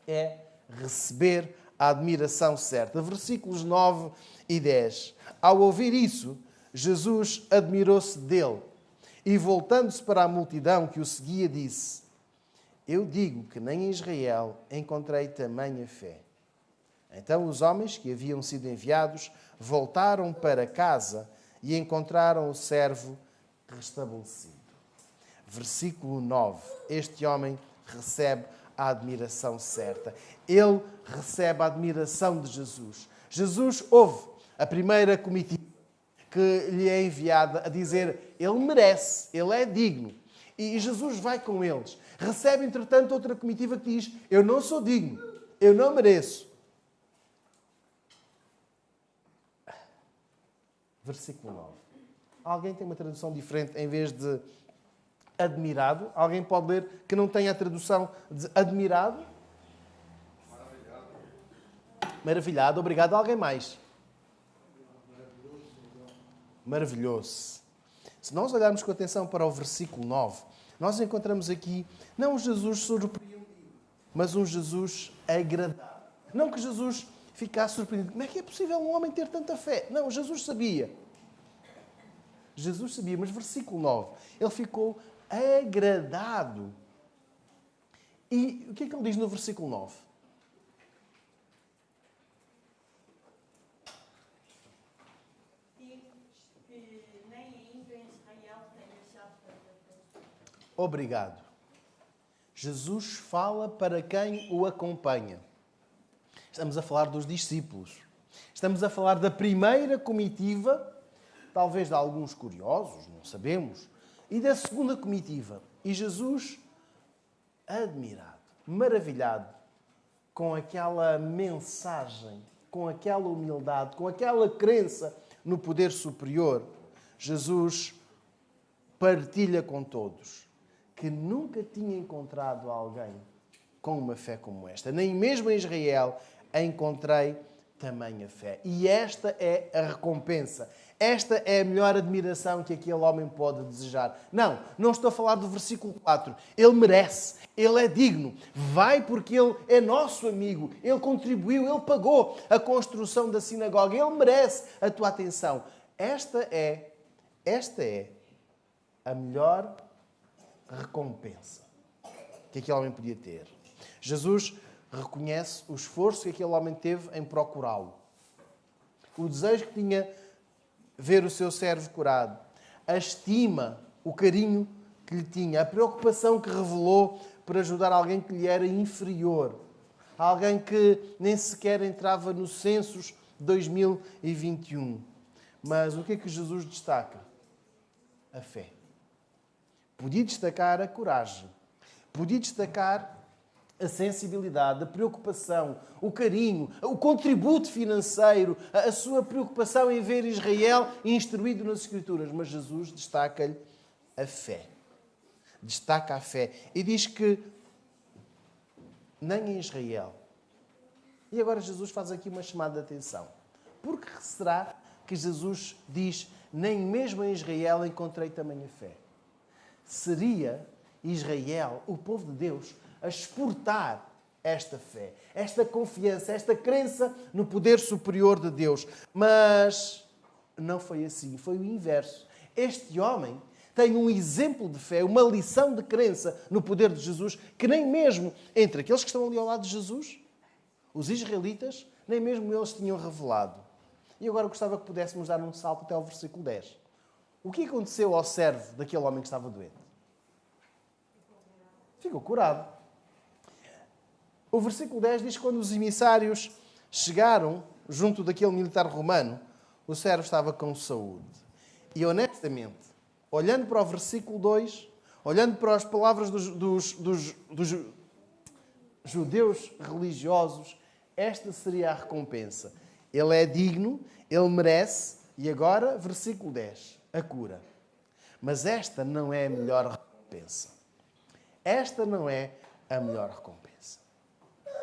é receber a admiração certa. Versículos 9 e 10. Ao ouvir isso, Jesus admirou-se dele e, voltando-se para a multidão que o seguia, disse: Eu digo que nem em Israel encontrei tamanha fé. Então os homens que haviam sido enviados voltaram para casa e encontraram o servo restabelecido. Versículo 9. Este homem recebe a admiração certa. Ele recebe a admiração de Jesus. Jesus ouve a primeira comitiva que lhe é enviada a dizer: ele merece, ele é digno. E Jesus vai com eles. Recebe, entretanto, outra comitiva que diz: eu não sou digno, eu não mereço. Versículo 9. Alguém tem uma tradução diferente em vez de admirado? Alguém pode ler que não tem a tradução de admirado? Maravilhado. Maravilhado. Obrigado. Alguém mais? Maravilhoso. Se nós olharmos com atenção para o versículo 9, nós encontramos aqui não um Jesus surpreendido, mas um Jesus agradável. Não que Jesus ficasse surpreendido. Como é que é possível um homem ter tanta fé? Não, Jesus sabia. Jesus sabia, mas versículo 9, ele ficou agradado. E o que é que ele diz no versículo 9? Obrigado. Jesus fala para quem o acompanha. Estamos a falar dos discípulos. Estamos a falar da primeira comitiva, talvez de alguns curiosos, não sabemos, e da segunda comitiva. E Jesus, admirado, maravilhado, com aquela mensagem, com aquela humildade, com aquela crença no poder superior, Jesus partilha com todos que nunca tinha encontrado alguém com uma fé como esta. Nem mesmo em Israel encontrei tamanha fé. E esta é a recompensa. Esta é a melhor admiração que aquele homem pode desejar. Não estou a falar do versículo 4. Ele merece, ele é digno. Vai porque ele é nosso amigo. Ele contribuiu, ele pagou a construção da sinagoga. Ele merece a tua atenção. Esta é a melhor recompensa que aquele homem podia ter. Jesus reconhece o esforço que aquele homem teve em procurá-lo. O desejo que tinha ver o seu servo curado. A estima, o carinho que lhe tinha. A preocupação que revelou por ajudar alguém que lhe era inferior. Alguém que nem sequer entrava no census 2021. Mas o que é que Jesus destaca? A fé. Podia destacar a coragem. Podia destacar a sensibilidade, a preocupação, o carinho, o contributo financeiro, a sua preocupação em ver Israel instruído nas Escrituras. Mas Jesus destaca-lhe a fé. Destaca a fé. E diz que nem em Israel. E agora Jesus faz aqui uma chamada de atenção. Por que será que Jesus diz nem mesmo em Israel encontrei tamanha fé? Seria Israel, o povo de Deus, a exportar esta fé, esta confiança, esta crença no poder superior de Deus. Mas não foi assim, foi o inverso. Este homem tem um exemplo de fé, uma lição de crença no poder de Jesus, que nem mesmo entre aqueles que estão ali ao lado de Jesus, os israelitas, nem mesmo eles tinham revelado. E agora gostava que pudéssemos dar um salto até ao versículo 10. O que aconteceu ao servo daquele homem que estava doente? Ficou curado. O versículo 10 diz que quando os emissários chegaram junto daquele militar romano, o servo estava com saúde. E honestamente, olhando para o versículo 2, olhando para as palavras dos judeus religiosos, esta seria a recompensa. Ele é digno, ele merece, e agora, versículo 10, a cura. Mas esta não é a melhor recompensa. Esta não é a melhor recompensa.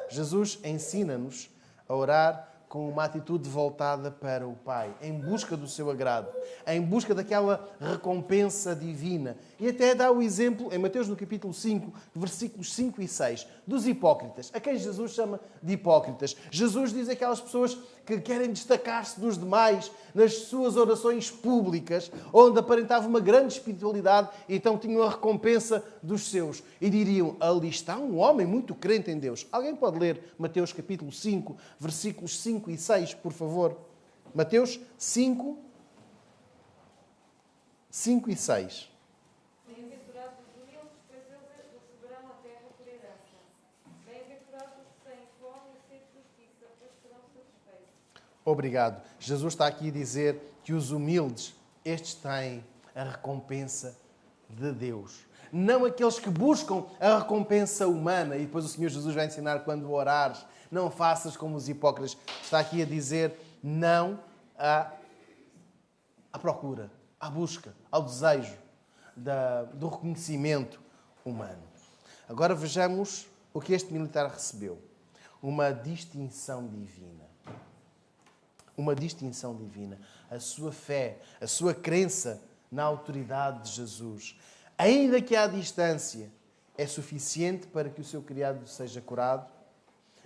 Jesus ensina-nos a orar com uma atitude voltada para o Pai, em busca do seu agrado, em busca daquela recompensa divina. E até dá o exemplo, em Mateus no capítulo 5, versículos 5 e 6, dos hipócritas, a quem Jesus chama de hipócritas. Jesus diz aquelas pessoas que querem destacar-se dos demais nas suas orações públicas, onde aparentava uma grande espiritualidade, e então tinham a recompensa dos seus. E diriam, ali está um homem muito crente em Deus. Alguém pode ler Mateus capítulo 5, versículos 5 e 6, por favor? Mateus 5, 5 e 6. Bem-aventurados os humildes, pois eles receberão a terra por herança. Bem-aventurados os que têm fome e sede de justiça, pois serão satisfeitos. Obrigado. Jesus está aqui a dizer que os humildes, estes têm a recompensa de Deus. Não aqueles que buscam a recompensa humana. E depois o Senhor Jesus vai ensinar, quando orares, não faças como os hipócritas. Está aqui a dizer não à procura, à busca, ao desejo do reconhecimento humano. Agora vejamos o que este militar recebeu. Uma distinção divina. Uma distinção divina. A sua fé, a sua crença na autoridade de Jesus, ainda que à distância, é suficiente para que o seu criado seja curado,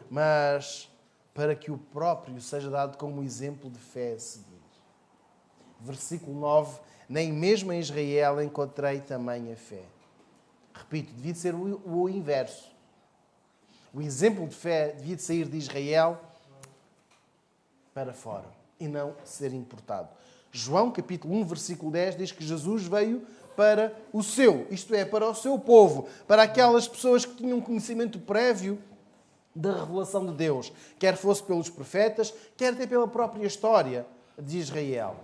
mas para que o próprio seja dado como exemplo de fé a seguir. Versículo 9. Nem mesmo em Israel encontrei tamanha fé. Repito, devia de ser o inverso. O exemplo de fé devia de sair de Israel para fora e não ser importado. João, capítulo 1, versículo 10, diz que Jesus veio para o seu, isto é, para o seu povo, para aquelas pessoas que tinham conhecimento prévio da revelação de Deus, quer fosse pelos profetas, quer até pela própria história de Israel.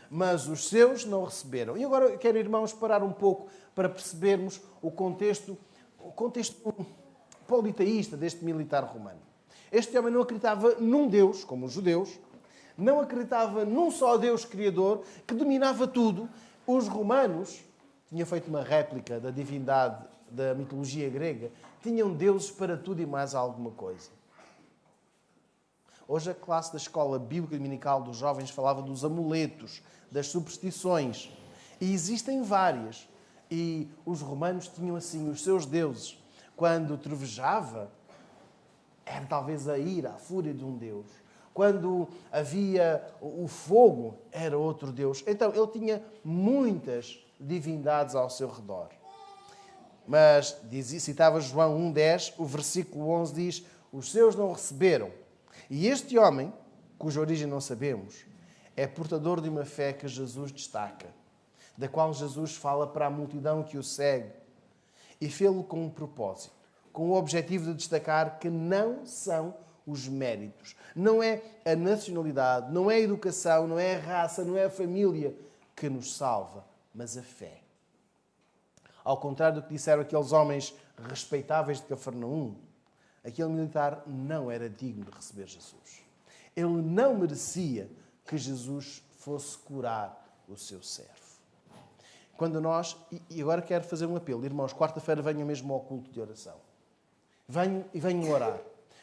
Mas os seus não receberam. E agora quero, irmãos, parar um pouco para percebermos o contexto politeísta deste militar romano. Este homem não acreditava num Deus, como os judeus, não acreditava num só Deus Criador que dominava tudo. Os romanos tinham feito uma réplica da divindade da mitologia grega, tinham deuses para tudo e mais alguma coisa. Hoje a classe da escola bíblica dominical dos jovens falava dos amuletos, das superstições. E existem várias. E os romanos tinham assim os seus deuses. Quando trovejava, era talvez a ira, a fúria de um deus. Quando havia o fogo, era outro deus. Então, ele tinha muitas divindades ao seu redor. Mas, citava João 1,10, o versículo 11 diz, os seus não receberam. E este homem, cuja origem não sabemos, é portador de uma fé que Jesus destaca, da qual Jesus fala para a multidão que o segue, e fê-lo com um propósito, com o objetivo de destacar que não são os méritos, não é a nacionalidade, não é a educação, não é a raça, não é a família que nos salva, mas a fé. Ao contrário do que disseram aqueles homens respeitáveis de Cafarnaum, aquele militar não era digno de receber Jesus. Ele não merecia que Jesus fosse curar o seu servo. Quando nós, e agora quero fazer um apelo, irmãos, quarta-feira venham mesmo ao culto de oração. Venham orar.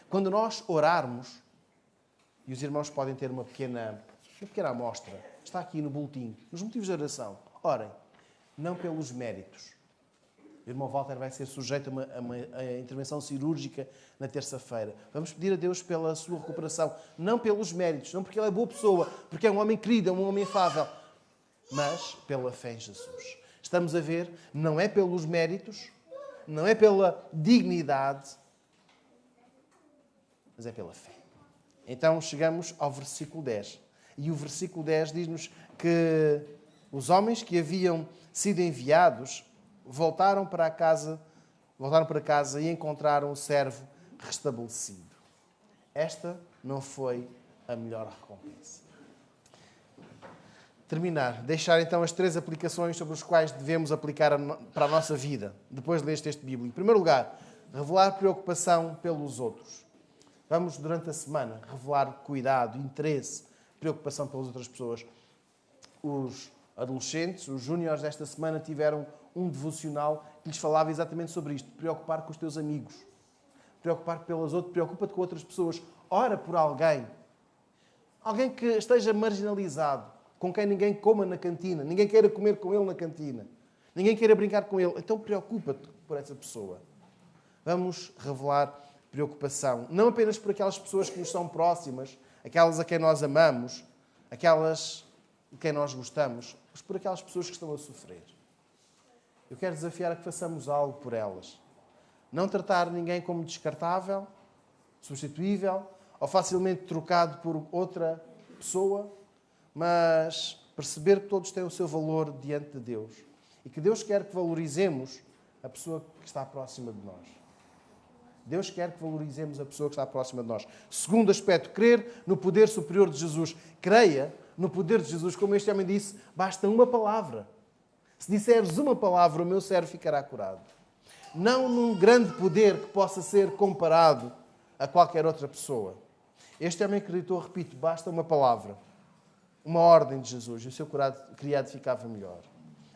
Quando nós orarmos, e os irmãos podem ter uma pequena amostra, está aqui no boletim, nos motivos de oração, orem, não pelos méritos, O irmão Walter vai ser sujeito a uma intervenção cirúrgica na terça-feira. Vamos pedir a Deus pela sua recuperação. Não pelos méritos, não porque ele é boa pessoa, porque é um homem querido, é um homem afável, mas pela fé em Jesus. Estamos a ver, não é pelos méritos, não é pela dignidade, mas é pela fé. Então chegamos ao versículo 10. E o versículo 10 diz-nos que os homens que haviam sido enviados voltaram para casa e encontraram o servo restabelecido. Esta não foi a melhor recompensa. Terminar. Deixar então as 3 aplicações sobre as quais devemos aplicar para a nossa vida, depois de ler este texto bíblico. Em primeiro lugar, revelar preocupação pelos outros. Vamos, durante a semana, revelar cuidado, interesse, preocupação pelas outras pessoas. Os adolescentes, os júniores desta semana, tiveram um devocional que lhes falava exatamente sobre isto. Preocupar com os teus amigos. Preocupar pelas outras. Preocupa-te com outras pessoas. Ora por alguém. Alguém que esteja marginalizado, com quem ninguém coma na cantina. Ninguém queira comer com ele na cantina. Ninguém queira brincar com ele. Então preocupa-te por essa pessoa. Vamos revelar preocupação. Não apenas por aquelas pessoas que nos são próximas, aquelas a quem nós amamos, aquelas de quem nós gostamos, mas por aquelas pessoas que estão a sofrer. Eu quero desafiar a que façamos algo por elas. Não tratar ninguém como descartável, substituível ou facilmente trocado por outra pessoa, mas perceber que todos têm o seu valor diante de Deus e que Deus quer que valorizemos a pessoa que está próxima de nós. Deus quer que valorizemos a pessoa que está próxima de nós. Segundo aspecto, crer no poder superior de Jesus. Creia no poder de Jesus. Como este homem disse, basta uma palavra. Se disseres uma palavra, o meu servo ficará curado. Não num grande poder que possa ser comparado a qualquer outra pessoa. Este homem acreditou, repito, basta uma palavra. Uma ordem de Jesus. E o seu criado ficava melhor.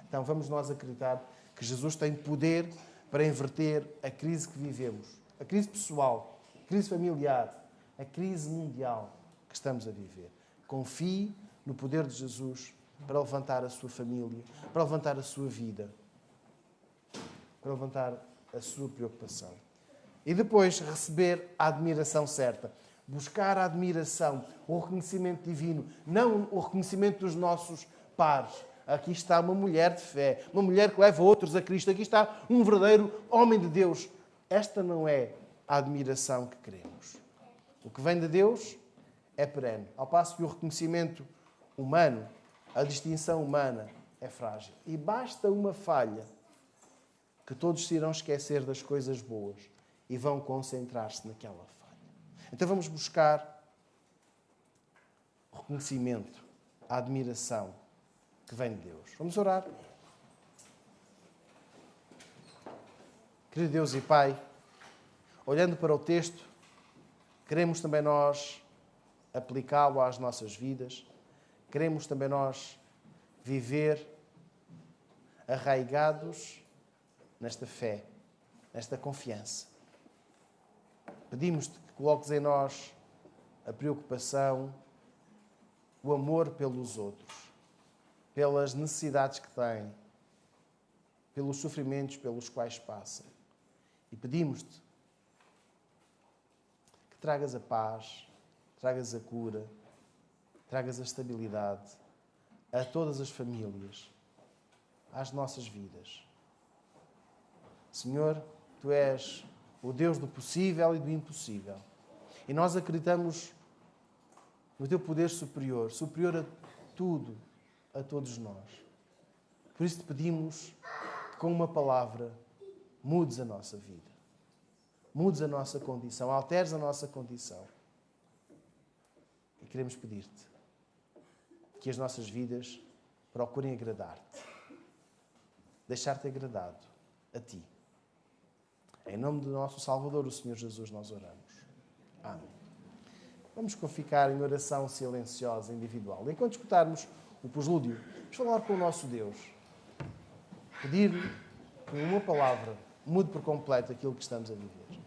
Então vamos nós acreditar que Jesus tem poder para inverter a crise que vivemos. A crise pessoal, a crise familiar, a crise mundial que estamos a viver. Confie no poder de Jesus para levantar a sua família, para levantar a sua vida, para levantar a sua preocupação. E depois receber a admiração certa. Buscar a admiração, o reconhecimento divino, não o reconhecimento dos nossos pares. Aqui está uma mulher de fé, uma mulher que leva outros a Cristo. Aqui está um verdadeiro homem de Deus. Esta não é a admiração que queremos. O que vem de Deus é perene. Ao passo que o reconhecimento humano, a distinção humana é frágil. E basta uma falha que todos se irão esquecer das coisas boas e vão concentrar-se naquela falha. Então vamos buscar o reconhecimento, a admiração que vem de Deus. Vamos orar. Querido Deus e Pai, olhando para o texto, queremos também nós aplicá-lo às nossas vidas. Queremos também nós viver arraigados nesta fé, nesta confiança. Pedimos-te que coloques em nós a preocupação, o amor pelos outros, pelas necessidades que têm, pelos sofrimentos pelos quais passam. E pedimos-te que tragas a paz, tragas a cura, tragas a estabilidade a todas as famílias, às nossas vidas. Senhor, Tu és o Deus do possível e do impossível. E nós acreditamos no Teu poder superior, superior a tudo, a todos nós. Por isso te pedimos que com uma palavra mudes a nossa vida. Mudes a nossa condição, alteres a nossa condição. E queremos pedir-te que as nossas vidas procurem agradar-te. Deixar-te agradado a Ti. Em nome do nosso Salvador, o Senhor Jesus, nós oramos. Amém. Vamos ficar em oração silenciosa, individual. Enquanto escutarmos o poslúdio, vamos falar com o nosso Deus. Pedir-lhe que uma palavra mude por completo aquilo que estamos a viver.